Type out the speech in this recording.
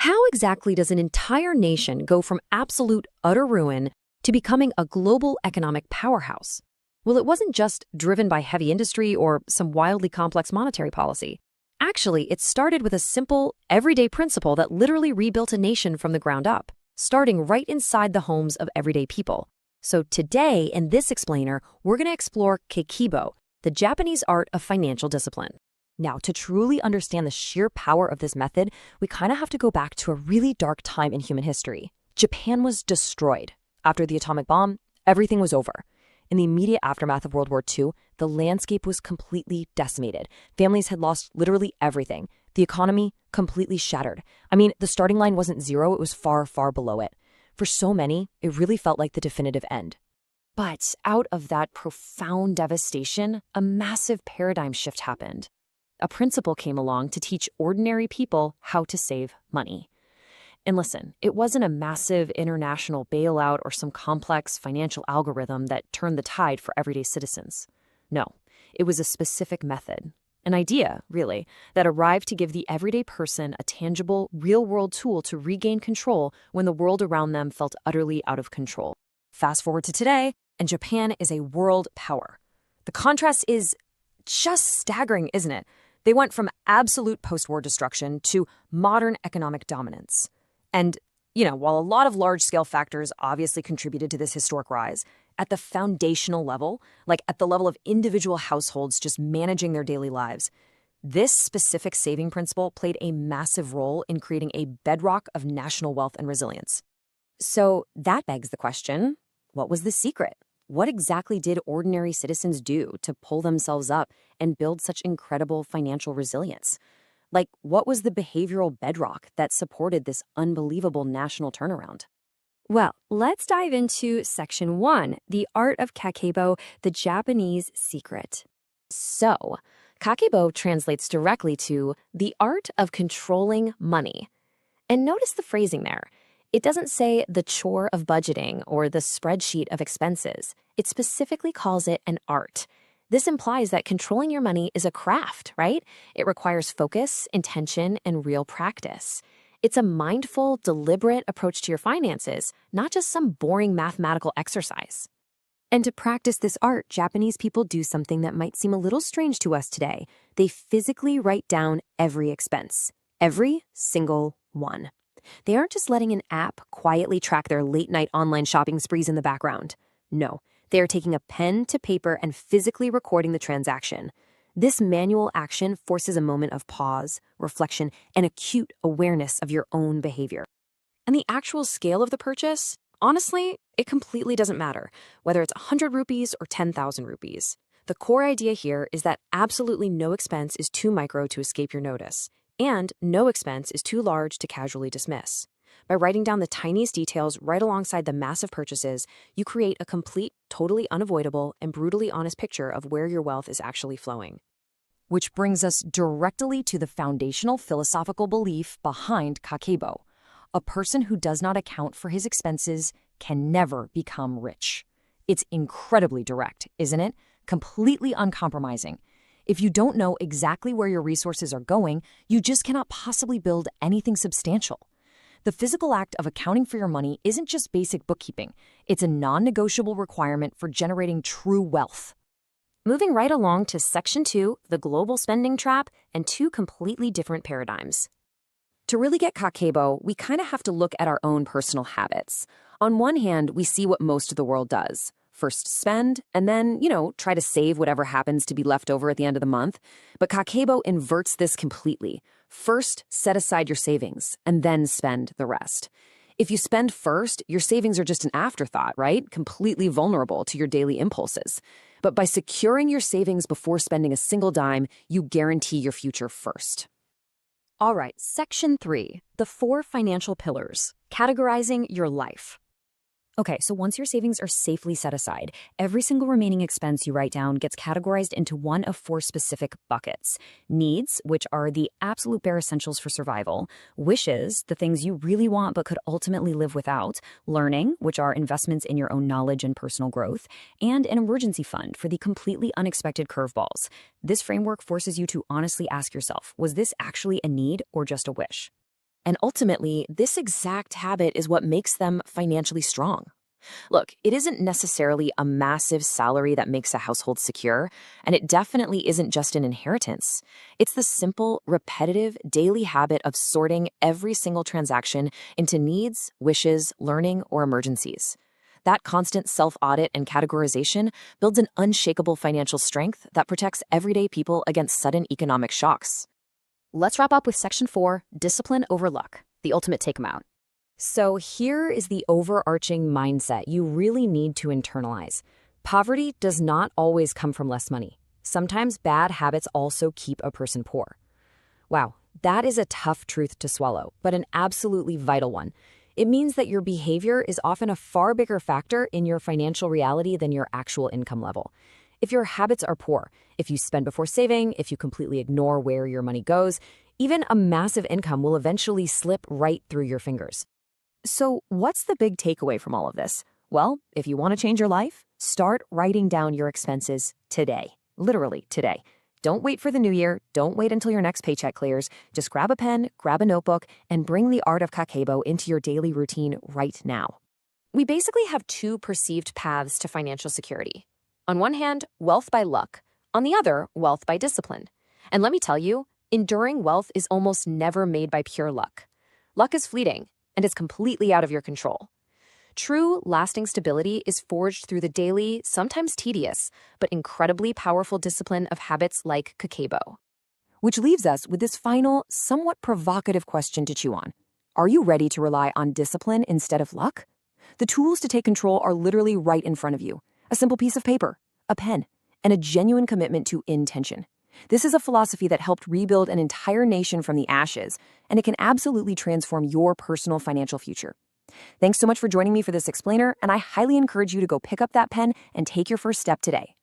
How exactly does an entire nation go from absolute utter ruin to becoming a global economic powerhouse? Well, it wasn't just driven by heavy industry or some wildly complex monetary policy. Actually, it started with a simple, everyday principle that literally rebuilt a nation from the ground up, starting right inside the homes of everyday people. So today, in this explainer, we're going to explore Kakeibo, the Japanese art of financial discipline. Now, to truly understand the sheer power of this method, we kind of have to go back to a really dark time in human history. Japan was destroyed. After the atomic bomb, everything was over. In the immediate aftermath of World War II, the landscape was completely decimated. Families had lost literally everything. The economy completely shattered. I mean, the starting line wasn't zero, it was far, far below it. For so many, it really felt like the definitive end. But out of that profound devastation, a massive paradigm shift happened. A principle came along to teach ordinary people how to save money. And listen, it wasn't a massive international bailout or some complex financial algorithm that turned the tide for everyday citizens. No, it was a specific method, an idea, really, that arrived to give the everyday person a tangible, real-world tool to regain control when the world around them felt utterly out of control. Fast forward to today, and Japan is a world power. The contrast is just staggering, isn't it? They went from absolute post-war destruction to modern economic dominance. And, while a lot of large-scale factors obviously contributed to this historic rise, at the foundational level, like at the level of individual households just managing their daily lives, this specific saving principle played a massive role in creating a bedrock of national wealth and resilience. So that begs the question, what was the secret? What exactly did ordinary citizens do to pull themselves up and build such incredible financial resilience? Like, what was the behavioral bedrock that supported this unbelievable national turnaround? Well, let's dive into Section 1, the art of Kakeibo, the Japanese secret. So, Kakeibo translates directly to the art of controlling money. And notice the phrasing there. It doesn't say the chore of budgeting or the spreadsheet of expenses. It specifically calls it an art. This implies that controlling your money is a craft, right? It requires focus, intention, and real practice. It's a mindful, deliberate approach to your finances, not just some boring mathematical exercise. And to practice this art, Japanese people do something that might seem a little strange to us today. They physically write down every expense, every single one. They aren't just letting an app quietly track their late-night online shopping sprees in the background. No, they are taking a pen to paper and physically recording the transaction. This manual action forces a moment of pause, reflection, and acute awareness of your own behavior. And the actual scale of the purchase, honestly, it completely doesn't matter, whether it's 100 rupees or 10,000 rupees. The core idea here is that absolutely no expense is too micro to escape your notice, and no expense is too large to casually dismiss. By writing down the tiniest details right alongside the massive purchases, you create a complete, totally unavoidable, and brutally honest picture of where your wealth is actually flowing. Which brings us directly to the foundational philosophical belief behind Kakeibo. A person who does not account for his expenses can never become rich. It's incredibly direct, isn't it? Completely uncompromising. If you don't know exactly where your resources are going, you just cannot possibly build anything substantial. The physical act of accounting for your money isn't just basic bookkeeping. It's a non-negotiable requirement for generating true wealth. Moving right along to Section 2, the global spending trap, and two completely different paradigms. To really get Kakeibo, we kind of have to look at our own personal habits. On one hand, we see what most of the world does. First spend, and then, try to save whatever happens to be left over at the end of the month. But Kakeibo inverts this completely. First, set aside your savings, and then spend the rest. If you spend first, your savings are just an afterthought, right? Completely vulnerable to your daily impulses. But by securing your savings before spending a single dime, you guarantee your future first. All right, Section 3, the 4 financial pillars, categorizing your life. Okay, so once your savings are safely set aside, every single remaining expense you write down gets categorized into one of 4 specific buckets. Needs, which are the absolute bare essentials for survival. Wishes, the things you really want but could ultimately live without. Learning, which are investments in your own knowledge and personal growth. And an emergency fund for the completely unexpected curveballs. This framework forces you to honestly ask yourself, was this actually a need or just a wish? And ultimately, this exact habit is what makes them financially strong. Look, it isn't necessarily a massive salary that makes a household secure, and it definitely isn't just an inheritance. It's the simple, repetitive, daily habit of sorting every single transaction into needs, wishes, learning, or emergencies. That constant self-audit and categorization builds an unshakable financial strength that protects everyday people against sudden economic shocks. Let's wrap up with Section 4, Discipline over Luck, the ultimate take-'em out. So here is the overarching mindset you really need to internalize. Poverty does not always come from less money. Sometimes bad habits also keep a person poor. Wow, that is a tough truth to swallow, but an absolutely vital one. It means that your behavior is often a far bigger factor in your financial reality than your actual income level. If your habits are poor, if you spend before saving, if you completely ignore where your money goes, even a massive income will eventually slip right through your fingers. So what's the big takeaway from all of this? Well, if you want to change your life, start writing down your expenses today. Literally today. Don't wait for the new year. Don't wait until your next paycheck clears. Just grab a pen, grab a notebook, and bring the art of Kakeibo into your daily routine right now. We basically have two perceived paths to financial security. On one hand, wealth by luck. On the other, wealth by discipline. And let me tell you, enduring wealth is almost never made by pure luck. Luck is fleeting and is completely out of your control. True, lasting stability is forged through the daily, sometimes tedious, but incredibly powerful discipline of habits like Kakeibo. Which leaves us with this final, somewhat provocative question to chew on. Are you ready to rely on discipline instead of luck? The tools to take control are literally right in front of you. A simple piece of paper, a pen, and a genuine commitment to intention. This is a philosophy that helped rebuild an entire nation from the ashes, and it can absolutely transform your personal financial future. Thanks so much for joining me for this explainer, and I highly encourage you to go pick up that pen and take your first step today.